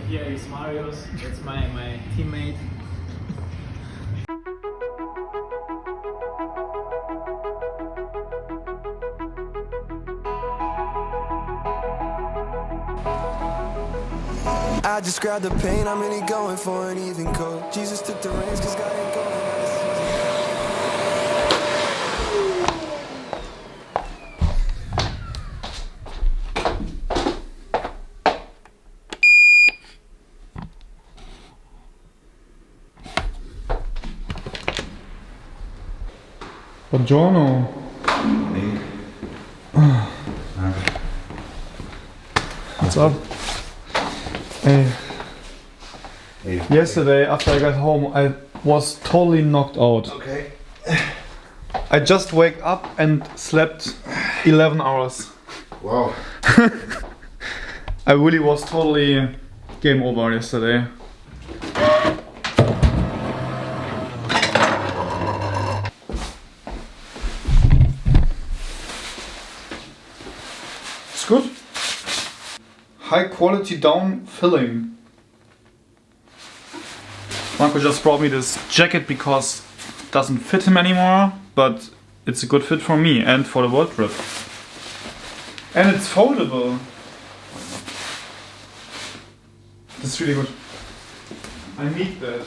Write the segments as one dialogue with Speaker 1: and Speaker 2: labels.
Speaker 1: Here is Marius, that's my teammate.
Speaker 2: I describe the pain, I'm really going for an even code. Jesus took the reins, cause God ain't going.
Speaker 3: Buongiorno.
Speaker 4: Hey.
Speaker 3: What's up? Hey.
Speaker 4: Hey.
Speaker 3: Yesterday, after I got home, I was totally knocked out.
Speaker 4: Okay.
Speaker 3: I just wake up and slept 11 hours.
Speaker 4: Wow.
Speaker 3: I really was totally game over yesterday. It's good. High quality down filling. Marco just brought me this jacket because it doesn't fit him anymore, but it's a good fit for me and for the world trip. And it's foldable. That's really good. I need that.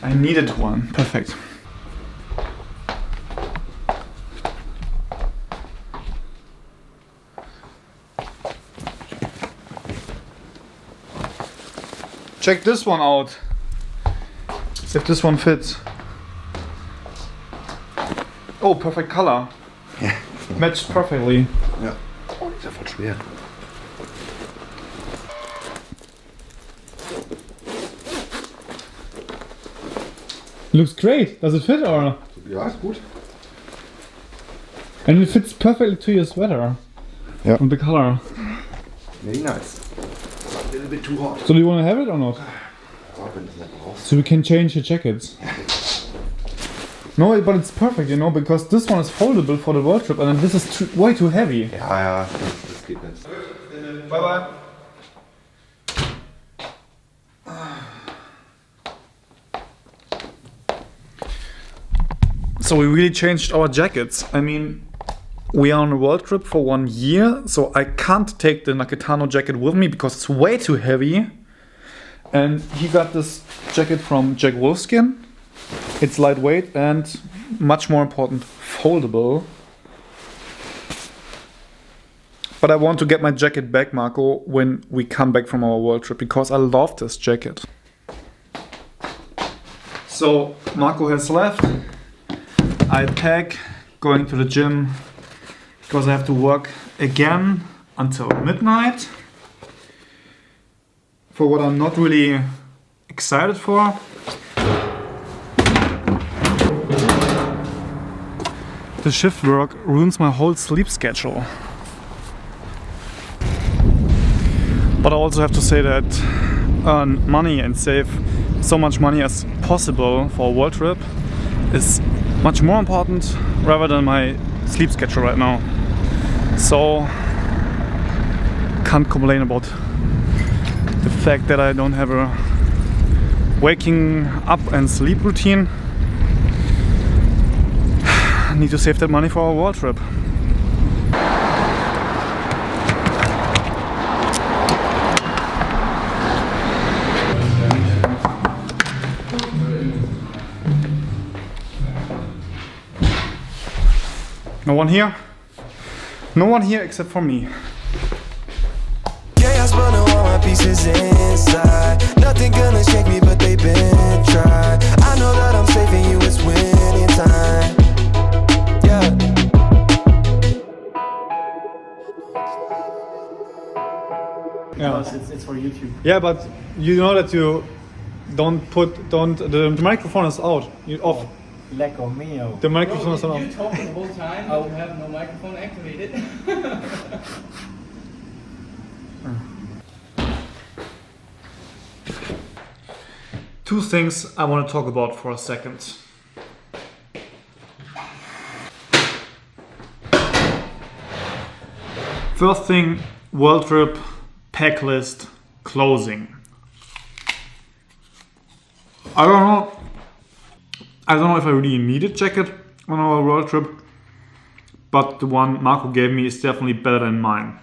Speaker 3: I needed one. Perfect. Check this one out. If this one fits. Oh, perfect color.
Speaker 4: Ja.
Speaker 3: Matched perfectly.
Speaker 4: Ja. Oh, ist ja voll schwer.
Speaker 3: Looks great. Does it fit or?
Speaker 4: Ja, ist gut.
Speaker 3: And it fits perfectly to your sweater.
Speaker 4: Yeah.
Speaker 3: And the color.
Speaker 4: Very nice. A little bit too hot.
Speaker 3: So do you want to have it or not?
Speaker 4: Ja, wenn du es nicht brauchst.
Speaker 3: So we can change the jackets. No, but it's perfect, you know, because this one is foldable for the world trip and then this is way too heavy.
Speaker 4: Ja, ja, das geht nicht.
Speaker 3: Bye bye. So we really changed our jackets. I mean, we are on a world trip for 1 year, so I can't take the Nakatano jacket with me because it's way too heavy. And he got this jacket from Jack Wolfskin. It's lightweight and, much more important, foldable. But I want to get my jacket back, Marco, when we come back from our world trip, because I love this jacket. So, Marco has left. I pack, going to the gym, because I have to work again until midnight. For what I'm not really excited for. The shift work ruins my whole sleep schedule. But I also have to say that earn money and save so much money as possible for a world trip is much more important rather than my sleep schedule right now. So can't complain about the fact that I don't have a waking up and sleep routine. I need to save that money for our world trip. No one here? No one here except for me.
Speaker 2: Yeah, I spun all my pieces inside. Nothing gonna shake me, but they've been tried. I know that I'm safe and you, it's winning time. Yeah.
Speaker 1: Because it's for YouTube.
Speaker 3: Yeah, but you know that you the microphone is out. You off.
Speaker 1: Lecco mio.
Speaker 3: The microphone is
Speaker 5: You
Speaker 3: on.
Speaker 5: talk the whole time, I will have no microphone activated.
Speaker 3: Two things I want to talk about for a second. First thing, world trip pack list closing. I don't know if I really need a jacket on our world trip, but the one Marco gave me is definitely better than mine.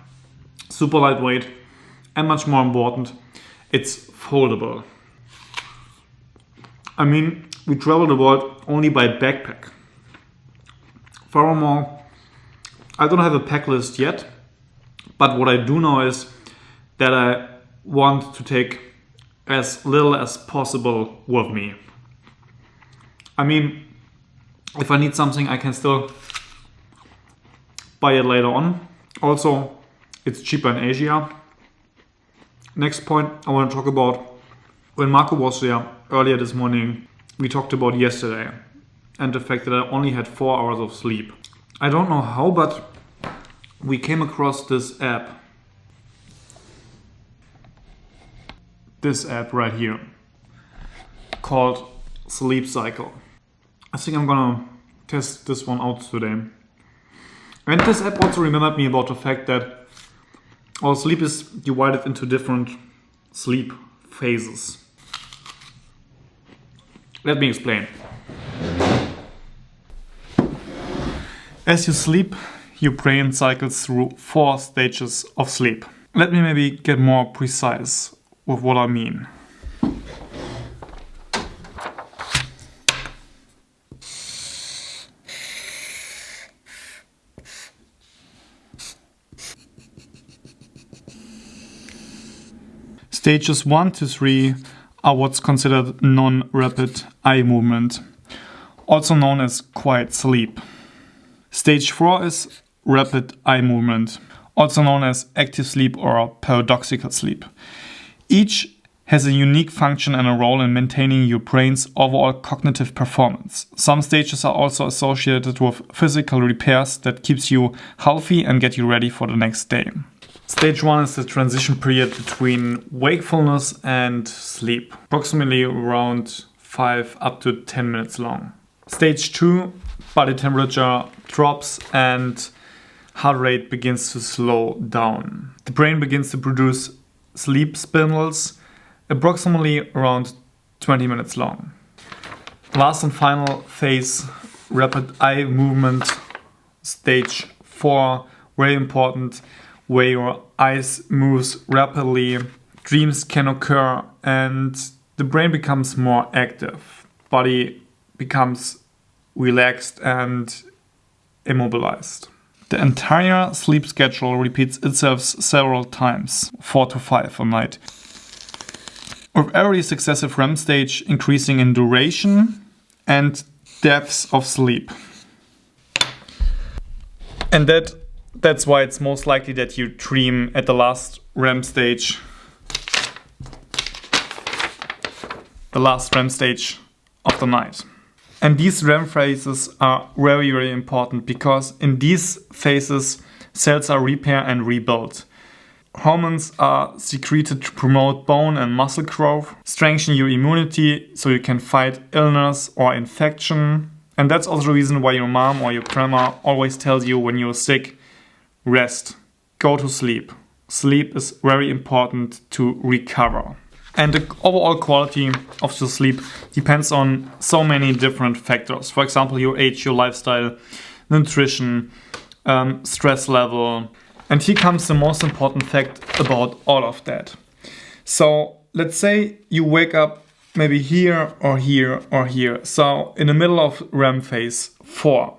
Speaker 3: Super lightweight, and much more important, it's foldable. I mean, we travel the world only by backpack. Furthermore, I don't have a pack list yet, but what I do know is that I want to take as little as possible with me. I mean, if I need something, I can still buy it later on. Also, it's cheaper in Asia. Next point I want to talk about, when Marco was there earlier this morning, we talked about yesterday and the fact that I only had 4 hours of sleep. I don't know how, but we came across this app. This app right here called Sleep Cycle. I think I'm gonna test this one out today. And this app also reminded me about the fact that our sleep is divided into different sleep phases. Let me explain. As you sleep, your brain cycles through 4 stages of sleep. Let me maybe get more precise with what I mean. Stages 1 to 3 are what's considered non-rapid eye movement, also known as quiet sleep. Stage 4 is rapid eye movement, also known as active sleep or paradoxical sleep. Each has a unique function and a role in maintaining your brain's overall cognitive performance. Some stages are also associated with physical repairs that keeps you healthy and get you ready for the next day. Stage 1 is the transition period between wakefulness and sleep, approximately around 5 up to 10 minutes long. Stage 2, body temperature drops and heart rate begins to slow down. The brain begins to produce sleep spindles, approximately around 20 minutes long. Last and final phase, rapid eye movement, stage 4, very important, where your eyes moves rapidly, dreams can occur, and the brain becomes more active. Body becomes relaxed and immobilized. The entire sleep schedule repeats itself several times, 4 to 5 a night, with every successive REM stage increasing in duration and depths of sleep. And that's why it's most likely that you dream at the last REM stage. The last REM stage of the night. And these REM phases are very, very important because in these phases, cells are repaired and rebuilt. Hormones are secreted to promote bone and muscle growth, strengthen your immunity so you can fight illness or infection. And that's also the reason why your mom or your grandma always tells you when you're sick, rest, go to sleep. Sleep is very important to recover. And the overall quality of your sleep depends on so many different factors. For example, your age, your lifestyle, nutrition, stress level. And here comes the most important fact about all of that. So let's say you wake up maybe here or here or here. So in the middle of REM phase 4.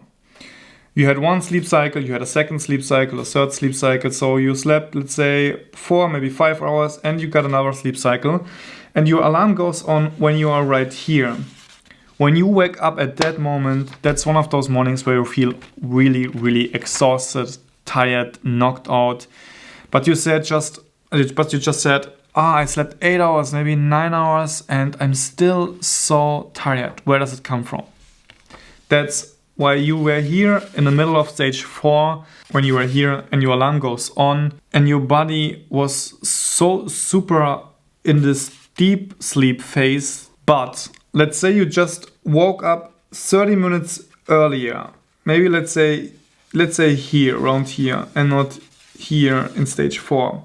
Speaker 3: You had one sleep cycle, you had a second sleep cycle, a third sleep cycle. So you slept, let's say, 4, maybe 5 hours, and you got another sleep cycle. And your alarm goes on when you are right here. When you wake up at that moment, that's one of those mornings where you feel really, really exhausted, tired, knocked out. But you just said, I slept 8 hours, maybe 9 hours, and I'm still so tired. Where does it come from? That's why you were here in the middle of stage 4, when you were here and your alarm goes on, and your body was so super in this deep sleep phase. But let's say you just woke up 30 minutes earlier. Maybe let's say here, around here, and not here in stage 4.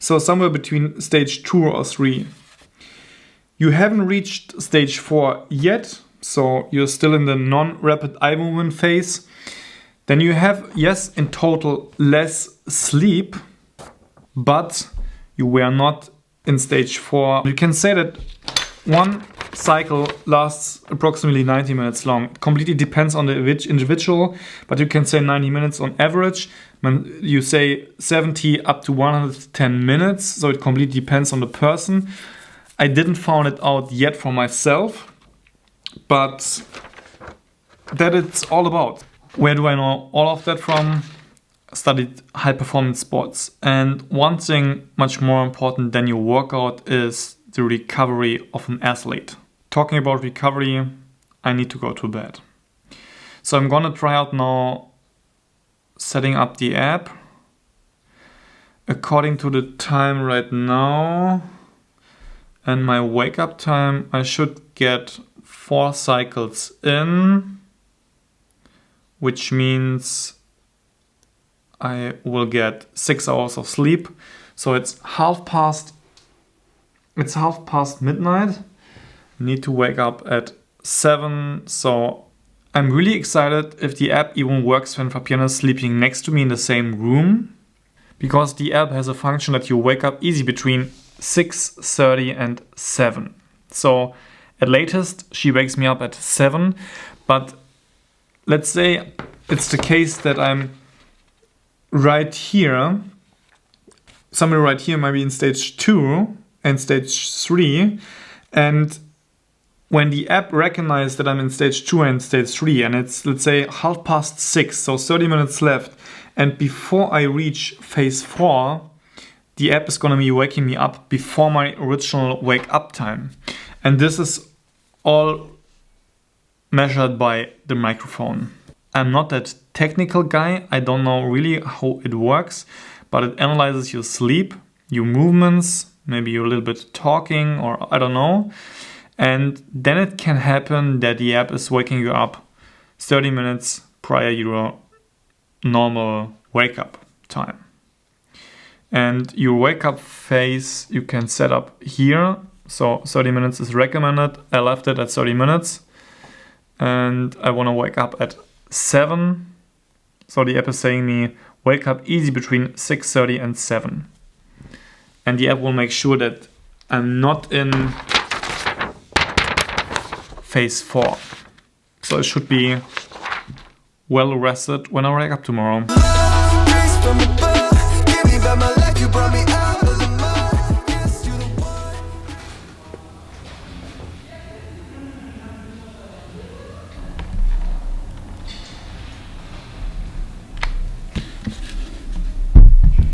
Speaker 3: so somewhere between stage 2 or 3. You haven't reached stage 4 yet, so you're still in the non-rapid eye movement phase. Then you have, yes, in total less sleep, but you were not in stage 4. You can say that one cycle lasts approximately 90 minutes long. It completely depends on the individual, but you can say 90 minutes on average. When you say 70 up to 110 minutes, so it completely depends on the person. I didn't find it out yet for myself, but that it's all about. Where do I know all of that from? I studied high performance sports, and one thing much more important than your workout is the recovery of an athlete. Talking about recovery, I need to go to bed. So I'm gonna try out now setting up the app. According to the time right now and my wake up time, I should get 4 cycles in, which means I will get 6 hours of sleep. So it's half past midnight. I need to wake up at 7. So I'm really excited if the app even works when Fabienne is sleeping next to me in the same room, because the app has a function that you wake up easy between 6:30 and 7. So at latest she wakes me up at 7, but let's say it's the case that I'm right here, somewhere right here, maybe in stage 2 and stage 3, and when the app recognizes that I'm in stage 2 and stage 3 and it's, let's say, 6:30, so 30 minutes left, and before I reach phase 4, the app is going to be waking me up before my original wake up time. And this is all measured by the microphone. I'm not that technical guy. I don't know really how it works, but it analyzes your sleep, your movements, maybe you're a little bit talking, or I don't know. And then it can happen that the app is waking you up 30 minutes prior to your normal wake up time. And your wake up phase you can set up here. So 30 minutes is recommended. I left it at 30 minutes. And I want to wake up at 7. So the app is saying me wake up easy between 6:30 and 7. And the app will make sure that I'm not in phase 4. So I should be well rested when I wake up tomorrow.